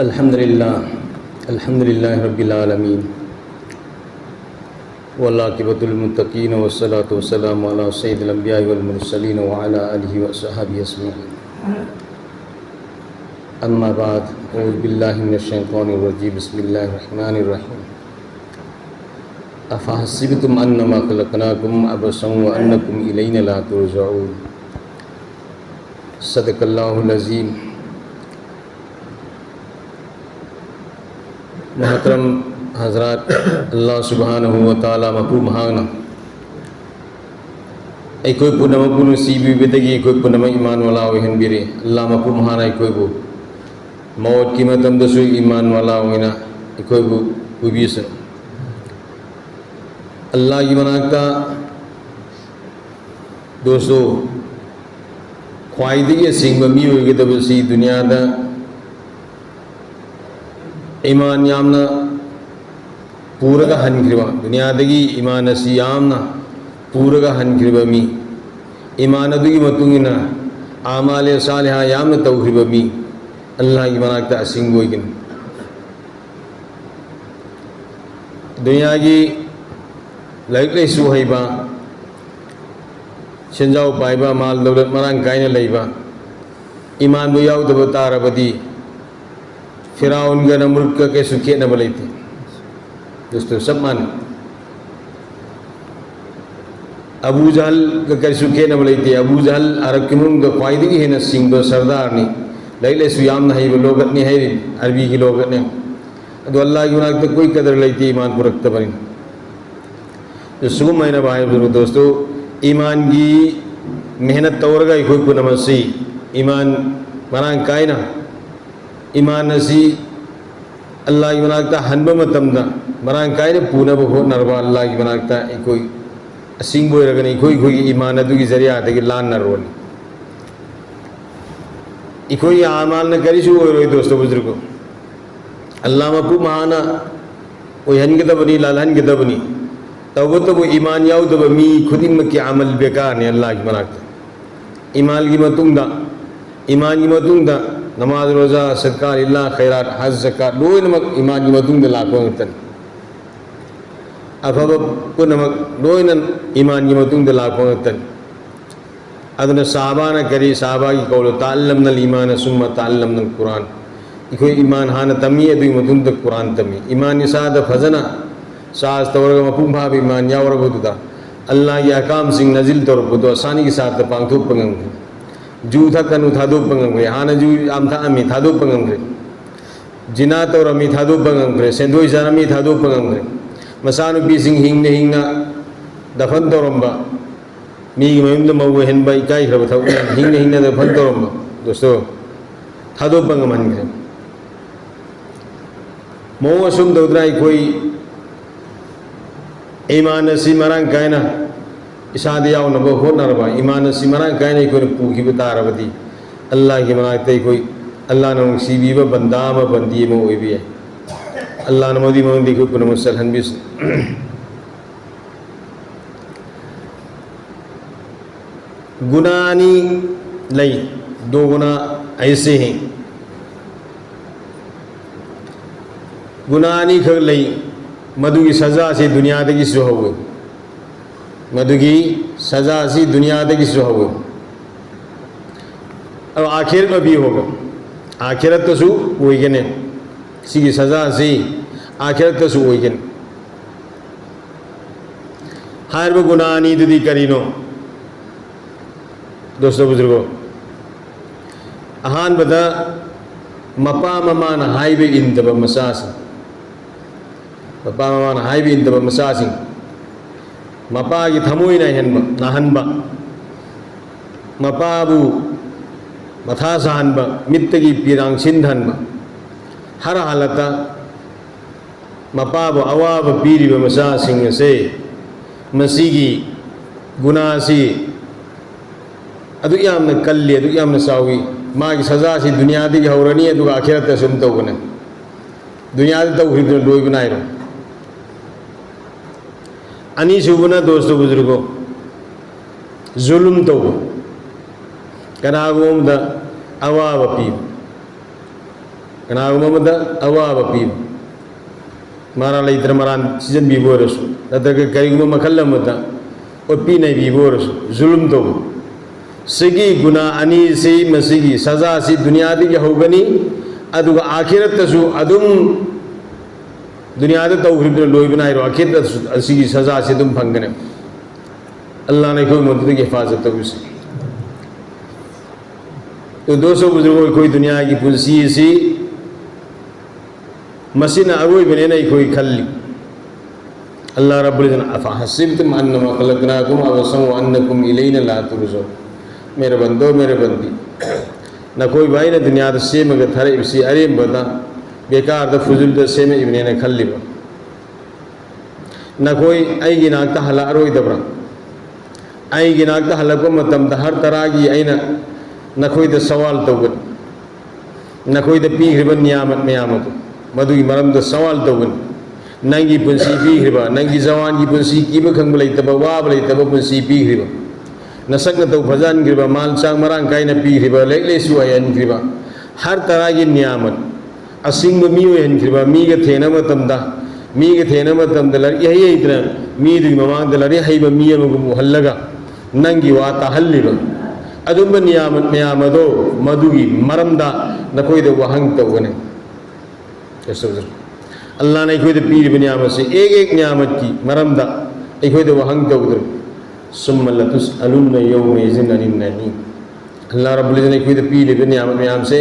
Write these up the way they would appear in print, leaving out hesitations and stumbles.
अल्हम्दुलिल्लाह रब्बिल आलमीन वल्लाकिबतुल मुत्तकीन वस्सलातु वस्सलामु अला सय्यिदिल अंबिया'i वल मुरसलीन व अला आलिहि व अस्हाबिहि अजमईन। अम्मा बाद, औज़ु बिल्लाहि मिनश शैतानिर रजीम, बिस्मिल्लाहिर रहमानिर रहीम। अफहसिबतुम अन्नमा खलक़नाकुम अबसन व अन्नकुम इलैना ला तुरजऊन। सदक़ल्लाहुल अज़ीम। मोहतरम हज़रात, अल्लाह सुब्हानहु व तआला मकू महाना कोई पुनम पुन सीबी बेदगी कोई पुनम ईमान वाला वहन बिरे अल्लाह मकू महाना कोई बो मौत की मतम दसु ईमान वाला वहना कोई बो उबीस अल्लाह की मनाकता दोस्तों ख्वाइदगी सिंह मी होगी दुनिया दा ईमान यामना पूरगा हनख्रिबा दुनियादगी ईमान असी यामना पूरगा हनख्रिबा मी ईमान अदुगी मतुंगिना आमाले सालिहा यामना तौख्रिबा मी अल्लाह की मनाकता असिंग बोइगिन दुनिया की लाइक सुहैबा सेंजाव पाइबा माल दौलत मरांग कायना लैबा ईमान बो याउदबा तारबदी फिराउन का नमरूद का कैसे खेतनब लेते दोस्तों सब माने अबू जहल का कैसे खेतनब लेते अबू जहल अरब के मुंग का ख्वाइदगी है न सिंह दो सरदार ने लैले सुयाम नहीं वो लोगत नहीं है अरबी की लोगत ने तो अल्लाह की मनाक तो कोई कदर लेती ईमान को रखता बनी जो सुबह महीना भाई दोस्तों ईमान की मेहनत तौर का कोई को नमसी ईमान मनांग कायना ईमान नसी अल्लाह की मनाकता हनब मतमदा मरांग कायने पूनब हो नरवा अल्लाह की मनाकता कोई असिंग बोय रगनी कोई ईमान अदुगी जरिया आते कि लान नरवल कोई आमाल न करी शु रोई दोस्तों बुजुर्गो अल्लाह मकू महाना वो हन के तबनी लालन के तबनी तब तो वो ईमान याव तब मी खुदिम के अमल बेकार ने अल्लाह की मनाकता ईमान की मतुंगा नमाज रोज़ा सदका लिल्लाह खैरात हज ज़कात लोई नमक ईमान की मतुंग लाखों तन अब को नमक लोई न ईमान की मतुंग लाखों तन अदन साहबा न करी साहबा की कौलो ताल्लमनल ईमान सुम्मा ताल्लमनल कुरान इको ईमान हान तमी अदु मतुंग कुरान तमी ईमान निसाद फजना साज तौरग मफूम भाव ईमान यावर बुदा अल्लाह की अहकाम सिंह नजिल तौर बुदो आसानी के साथ पांगथु पंगंग जू था कनु थादो पंगंग्रे हाना जू आम था अमी थादो पंगंग्रे जिना तौर अमी थादो पंगंग्रे सेंदोई जामी थादो पंगंग्रे मसानु बीसिंग हिंगने हिंगा दफन तौरंबा मी मयुंद मऊ हेनबा इकाई खरब था हिंगने दफन तौरंबा दोस्तों थादो पंगमनग्रे मऊ असुम दौदराई कोई ईमान असी मरांग कायना इसादे यावनब होनरबा ईमान असी मरांग कायना कोई पूखी तारबदी अल्लाह की मनाकते कोई अल्लाह ने सीबीब बंदा म बंदी में ओई भी है अल्लाह ने मोदी मोदी कोई पुन मुसलहन भी गुनानी लई दो गुना ऐसे हैं गुनानी खर लई मधु की सज़ा से दुनिया की सो हो मधु की सज़ा सी दुनिया की सो हो अब आखिर में भी होगा आखिरत तो सु वही के ने सी की सज़ा सी आखिरत तो सु वही के हर वो गुनाह नी दी करीनो दोस्तों बुजुर्गो अहान बता मपा ममान हाईवे इन दबा मसास मपा ममान हाईवे इन दबा मसासिंग मपा की थमोई नहनबा मपाबू मथा सहनबा मित्त की पीरांग सिंधनबा हर हालत मपाबू अवाब पीरीब मसा सिंह से मसीगी गुनासी अदु यामन कल्ली अदु यामन सावी माँ की सजा सी दुनिया दी हौरनी अदु आखिरत सुन तो गुने दुनिया दी तो खरीद लोई गुनाई रो अनी सुबना दोस्तों बुजुर्गों जुल्म तो कनागोम द अवाब पी कनागुमदा अवाब पीब मारा लेतर मरान सीजन बीबोरस नत्रग करीगुम मखल अमदा और पी नहीं बीबोरस जुल्म तो सिगी गुना अनी से मसीगी सजा सी दुनिया दी होगनी अदुग आखिरत तसु अदुम दुनिया दा तौहिद लोई बनाइरो आखिरत असीगी सजा से तुम फंगने अल्लाह ने कोई मदद की हिफाजत तो उसे तो दोस्तों बुजुर्गों कोई दुनिया की पुलसी सी मसीना अरोई बने नहीं कोई खल्ली अल्लाह रब्बुल इज़्ज़त अफ़हसिब्तुम अन्नमा खलक़नाकुम अबसन व अन्नकुम इलैना ला तुरजऊन मेरे बंदो मेरे बंदी न कोई भाई न दुनिया तो से मगर थरे इसी अरे बता बेकार तो फुजुल तो से में इबने ने खल्ली बा न कोई आई गिनाता हला अरोई दबरा आई गिनाता हला को मतम हर तरह की आई न कोई तो सवाल तो न कोई तो पीघ्रिबन नियामत नियामत मधुगी मरम तो सवाल तो नंगी पुंसी पीघ्रिबा नंगी जवान की पुंसी की बखंग लेतब वाब लेतब पुंसी पीघ्रिबा नसक तो फजानग्रिबा माल चांग मरांग काई न पीघ्रिबा लेलेसु अयनग्रिबा हर तरह की नियामत असिंग मी ओयनग्रिबा मी ग थेना मतमदा मी ग थेना मतमदा लर यही इतना मी दुगी ममांग दलर यही मी अमगु हल्लगा नंगी वा तहल्लिबा अदुम नियामत नियामदो मधुगी मरमदा न कोई दो वहंग तो बने अल्लाह ने कोई तो पीर नियामत से एक नियामत की मरमदा एक कोई तो वहंग तो उधर सुम्मा तुसअलुन्न यौमइज़िन अनिन नईम अल्लाह रब्बुल इज़्ज़त ने कोई तो पीर नियामत नियाम से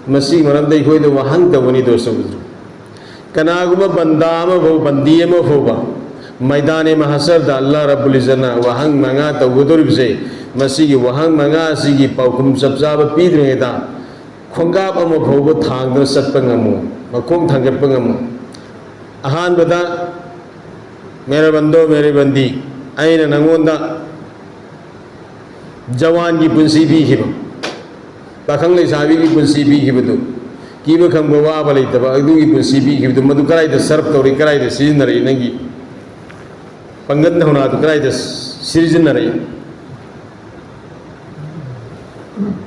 मसी मरमदा कोई तो वहंग तो बनी दोस्तों उधर कनागुमा बंदाम वो बंदीए में होगा मैदान महशर दा अल्लाह रब्बुल इज़्ज़त ना वहंग मंगा तो उधर से मसी की वहंग मंगा सी की पाउकुम सबसाब पीर में दा खोंगाप अम भोग थांग सत्पंगमो मकोम थंगपंगमो अहान बता मेरे बंदो मेरे बंदी आइन नंगोंदा जवान की पुंसी भी हिब पाखंग लेसाबी की पुंसी भी हिबदो की बखंग बवा बले तब अदु की पुंसी भी हिबदो मधु कराई द सर्फ तोरी कराई द सीजन रही नंगी पंगत होना तो कराई द सीजन रही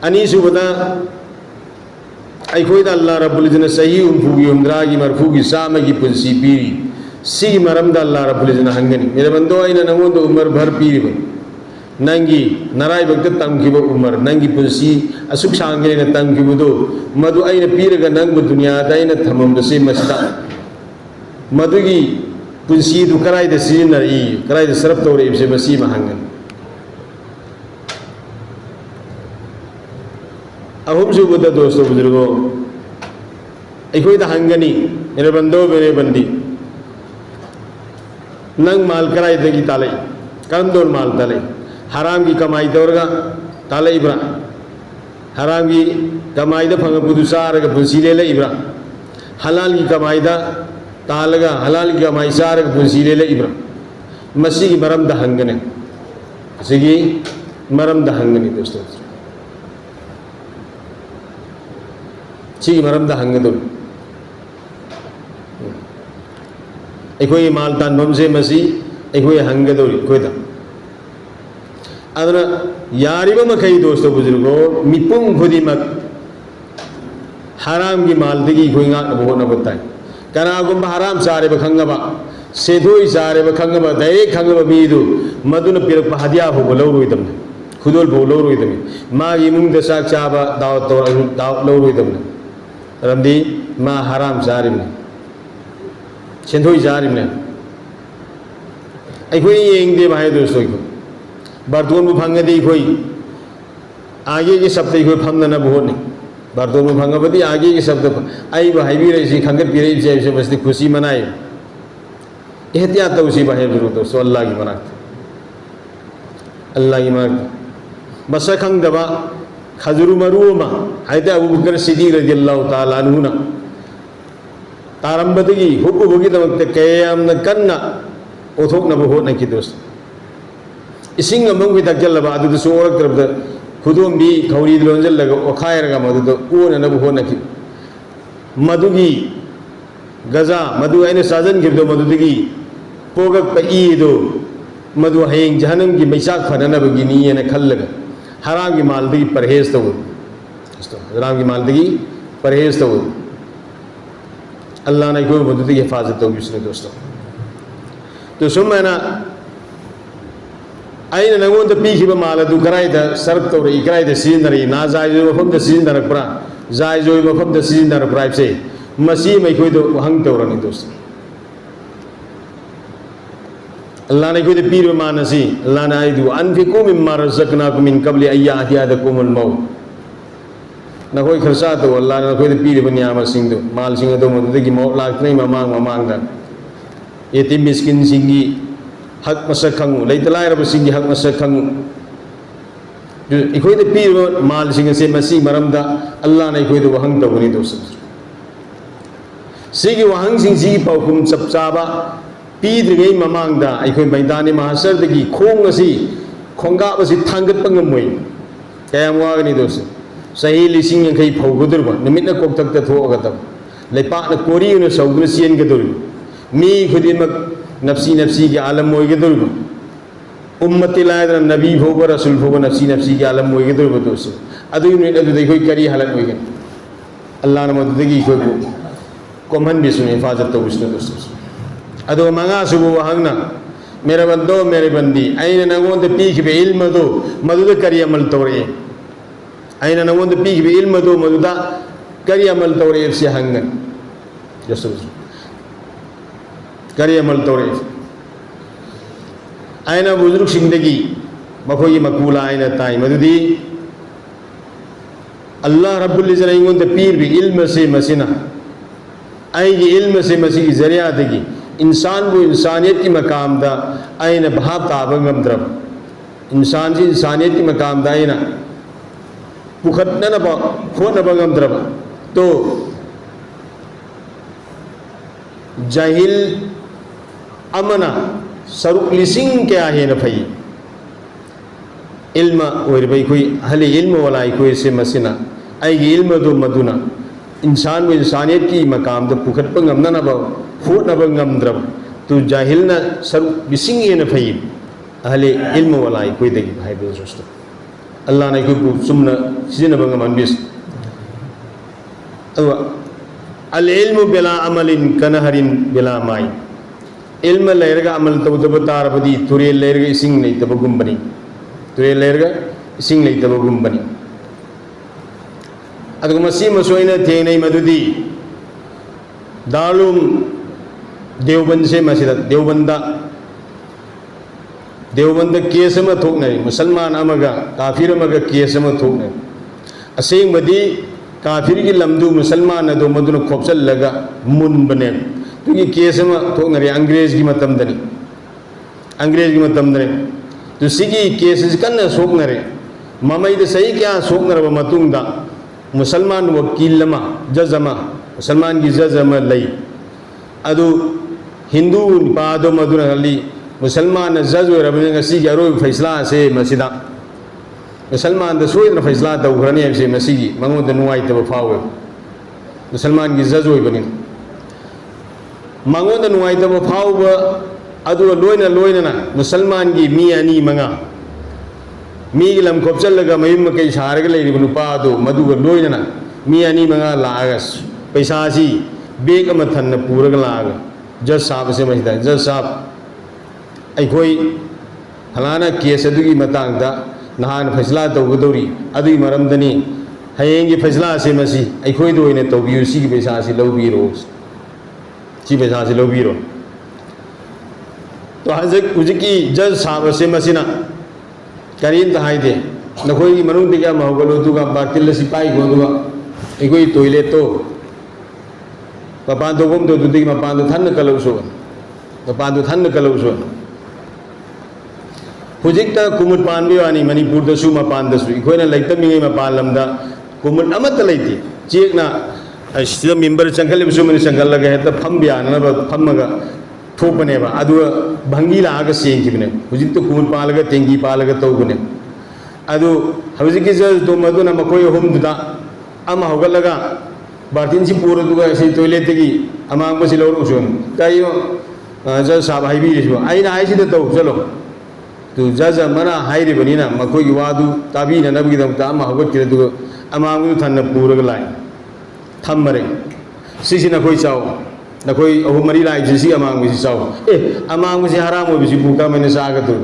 अनीसु बता अखोद अल्लाह रब्बुल इज़्ज़त ने सही उम्फूगी उम्रा की मरफू की साम की पुंसी पीरी सी मरमदा अल्लाह रब्बुल इज़्ज़त ने हंगनी मेरे बंदो आई नंगो तो उम्र भर पीरी नंगी नराई भक्त तंगी उम्र नंगी पुंसी असुख सांगे न तंगी दो मधु आई पीरग नंग दुनिया दाइन थमम से मस्ता मधुगी पुंसी दु कराई द सिजनरी कराई द सरफ तौरे से मसी महंगन अहुम सुबुद्ध दोस्तों बुजुर्गो अखोद हंगनी मेरे बंदो मेरे बंदी नंग माल कराई देगी ताले कम दो माल ताले हराम की कमाई दौरगा ताले इब्रा हराम की कमाई दा फंग पुदुसार का पुंसी ले इब्रा हलाल की कमाई दा तालगा हलाल की कमाई सार का पुंसी ले इब्रा मसी की मरम दा हंगने सिगी मरम दा हंगनी दोस्तों ची मरम दा हंगदो अखोई माल तानबम से मसी अखोई हंगदोरी कोईदा अदना यारिबा मखई दोस्तों बुजुर्गो मिपुंग खुदिमक हराम की माल दगी कोई गा नबो न बताए कनागुम हराम सारे बखंगबा सेधोई सारे बखंगबा दए खंगबा मीदु मदुन पिरक हदिया हो लौरोई तमने खुदोल भो लौरोई तमने मागी मुंग दसाक चाबा दावत लौरोई तमने रमदी माँ हराम जारिम सेंधोई जारिम अखोई येंगदे भाई दोस्तों को बर्तों में फंगदी कोई आगे के शब्द कोई फंगना बहुत नहीं बर्तों में फंगबदी आगे के शब्द आई भाई भी रही खंगत पी रही से बस्ती खुशी मनाए एहतियात तो उसी भाई जरूर दोस्तों अल्लाह की मनाते अल्लाह की मनाते बस खंग दबा खजरू मरुमा हाइते अबू बकर सिद्दीक़ रज़ियल्लाहु ताला अन्हु ना तारंबदगी हुब्बुगी दमकते कयाम न कन्ना ओथोक न बहो न की दोस्त इसिंग अमंग भी तक जल्ला बादु तो सोरक तरफ द खुदों भी खौरी लोंजल लगा ओखायर का मधु तो ओ न बहो न की मधुगी गजा मधु ऐने साजन की दो मधुगी पोगक पे ई दो मधु हेंग जहनम की मैसाक फनना बगी नी ने खल लगा हराम की मालदगी परहेज तो हराम की मालदगी परहेज तो अल्लाह ने कोई मदद की हिफाजत होगी उसने दोस्तों तो सुन मैंने अगर नगों पीखिब माल कराइद सर्व तौर कराइद सिजनरी ना जायज मफम सिजनरप्रा जायज मफम सिजनरप्रा से मैखोद हंग तौरनी दोस्तों अल्लाह ने कोई पीर मान से अल्लाह ने अनफिकू मिम्मा रज़क़नाकुम मिन क़ब्लि अन याअतियकुमुल मौत नखोई खर्चा तो अल्लाह ने कोई पीर नियाम सिंह माल सिंह तो मदुदगी मौत लाक्तने ममांग ममांग यतीम मिस्किन सिंगी हक मसक खंगु लेत लायरब सिंगी हक मसक खंगु जो इकोई पीर माल सिंह से मसी मरमदा अल्लाह ने कोई वहंग तौनी दोस्तों सिगी वहंग सिंह सिगी पाउकुम चप चाबा पीद्रिगै ममांगदा अखोई मैदान महासरदगी खोंग असी खोंगाब असी थांगतप ngमोय कयाम वागनी दोस्त सही लिसिंग यंखै फौगदुरबा नमितना कोक्तक थोगतब लेपान कोरियुन सौदुन सियनगदुर मी खुदिमक नफ्सी नफ्सी के आलम मोयगदुरबा उम्मति लायदन नबी भोग रसूल भोग नफ्सी नफ्सी के आलम मोयगदुरबा दोस्त अदुय मिनट अदुदै कोई करी हालत होयगन अल्लाह न मददगी कोई कोमन बिसुन हिफाजत तो बिसुन दोस्त अदो मंगा सुबु वहंगना मेरे बंदो मेरे बंदी अइन नगोंद पीखिबे इल्म दो मदुद करी अमल तौरे अइन नगोंद पीखिबे इल्म दो मदुदा करी अमल तौरे से हंगन जसु करी अमल तौरे अइन बुजुर्ग सिंदगी मखोई मकूला अइन ताई मदुदी अल्लाह रब्बुल इज्जत अइगोंद पीर भी इल्म से मसिना अइगी इल्म से मसी जरिया दगी इंसान को इंसानियत की मकाम दा आयन भाव ताबंगमद्रब इंसान जी इंसानियत की मकाम दा आयना पुखतन खोनबंगमद्रब तो जाहिल अमना सरुक लिसिंग क्या है न फई इल्म और भाई कोई हले इल्म वाला कोई से मसिना आएगी इल्म दो मदुना इंसान को इंसानियत की मकाम दा पुखतपंगमना न बाव होनबंगमद्रब तो जाहिल न सर बिसिंग न फई अहले इल्म वाला कोई दगी भाई दोस्तों अल्लाह ने कोई सुमन सिजनबंगम अनबिस अल इल्म बिला अमलिन कनहरिन बिला माई इल्म लेरगा अमल तब तारबदी तुरे लेरगा इसिंग नहीं तब गुम्बनी तुरे लेरगा इसिंग नहीं तब गुम्बनी अदुग मसी मसोइना थेंगनै मदुदी दालुम देवबंद से मसीद देवबंद केस में थोकने मुसलमान अमगा काफिर अमगा केस में थोकने असेंग मदी काफिर की लमदू मुसलमान दो मदुन खोपसल लगा मुन बने तो ये केस में थोकने अंग्रेज की मतमदने तो सिगी केस कन्न सोकने ममईद सही क्या सोकने मतुंगदा मुसलमान वकील लमा जज अमा मुसलमान की जज अमा लई अदु हिंदू पादो मधुर हली मुसलमान जज रबी अरोब फैसला से मसीदा मुसलमान सोदन फैसला तौरने से मंगोद नुआईतब फावे मुसलमान की जज होबनी मंगोद नुआईतब फाव अदु लोयना लोयना मुसलमान की मी अनी मंगा मी लम खोपचलगा मयुम कई सारग लेरिब नुपादो मधुग लोयना मी अनी मंगा लागस पैसासी बेग अम थन पूरग लाग जज साहब से महीदा जज साहब अखोई फलाना केस अदुगी मतांगदा नहान फैसला तौगदौरी अदुगी मरमदनी हयेंगी फैसला से मसी अखोई दोइने तौबियु सिगी पैसा से लौबीरो सी पैसा से लौबीरो तो हुजिकी जज साहब से मसीना करीन तहाइदे नखोई मनुंग दिगा महगलो दुगा बातिल सिपाही गोदुगा अखोई टॉयलेट तो मपान दोगम तो दुदी मपान तो थन कलौसो मपान तो थन कलौसो हुजिकता कुमुट पान भी वानी मणिपुर दसु मपान दसु इखोइना लैतमिंगे मपान लमदा कुमुट अमत लैति चेकना असिदा मेंबर संकल बिसु मनि संकल लगे हेता फम बियाना फमगा थोपनेबा अदु भंगी लागा सेंकिबने हुजिक तो कुमुट पालगा तेंगी पालगा तौबने अदु हुजिकी जज तो मदुना मकोय होमदुदा अमा होगलगा बार्तिन से पूरा दुगा ऐसे टॉयलेट की अमांग बसी लौर उसन कायो जज साहब हाईबी रिसबो आइना हाइसी तो चलो तो जज मना हाइरे बनीना मकोय वादु ताबी न नबगी दम ता अमा होगत के दुगा अमांग थन पूरा लाई थमरे सिसी न कोई चाओ नखोई अहु मरी लाई सी अमांग से चाव ए अमांग से हराम हो बिसी बुका मैंने सागतु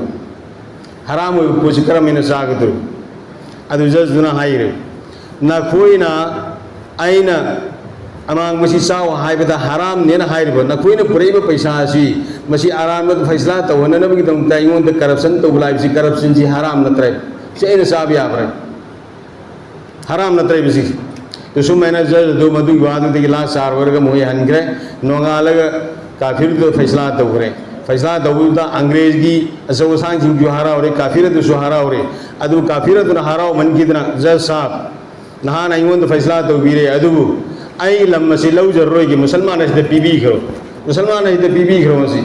हराम हो पोसी कर मैंने सागतु अदु जज दुना हाइरे नखोई ना आइना अमांग मसी चाव हाइबदा हराम ने ना हाइरे नखोई ना पुरेब पैसा सी मसी आराम में फैसला तो वन नबी दम ताइयों द करप्शन तो बुलाई सी करप्शन जी हराम न त्रे से इन साब या पर हराम न त्रे बिसी तो सु मैंने जज दो मधु विवाद में ला सार वर्ग मोय हनग्रे नोंगालग काफिर तो फैसला तो करे फैसला तो अंग्रेज की असो सांग सिंह जो हारा और काफिर तो सुहारा और अदु काफिर तो हारा मन की तरह जज साहब नहान आइयों तो फैसला तो वीरे अदु आई लम्मा से लव जरूर की मुसलमान से पीबी करो मुसलमान से पीबी करो मसी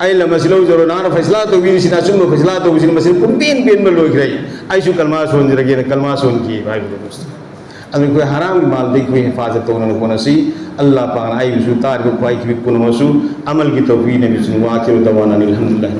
आई लम्मा से लव जरूर ना फैसला तो वीर सिना चुम फैसला तो उसी मसी पेन पेन में लोग रही आई सु कलमा सोन जरगे कलमा सोन की भाई दोस्तों अभी कोई हराम की माल देख कोई हिफाजत तो उन्होंने कौन सी अल्लाह पाक आई विशु तार को कोई की पुनमसु अमल की तौफीक ने विष्णु वाकिर दवाना अल्हम्दुलिल्लाह।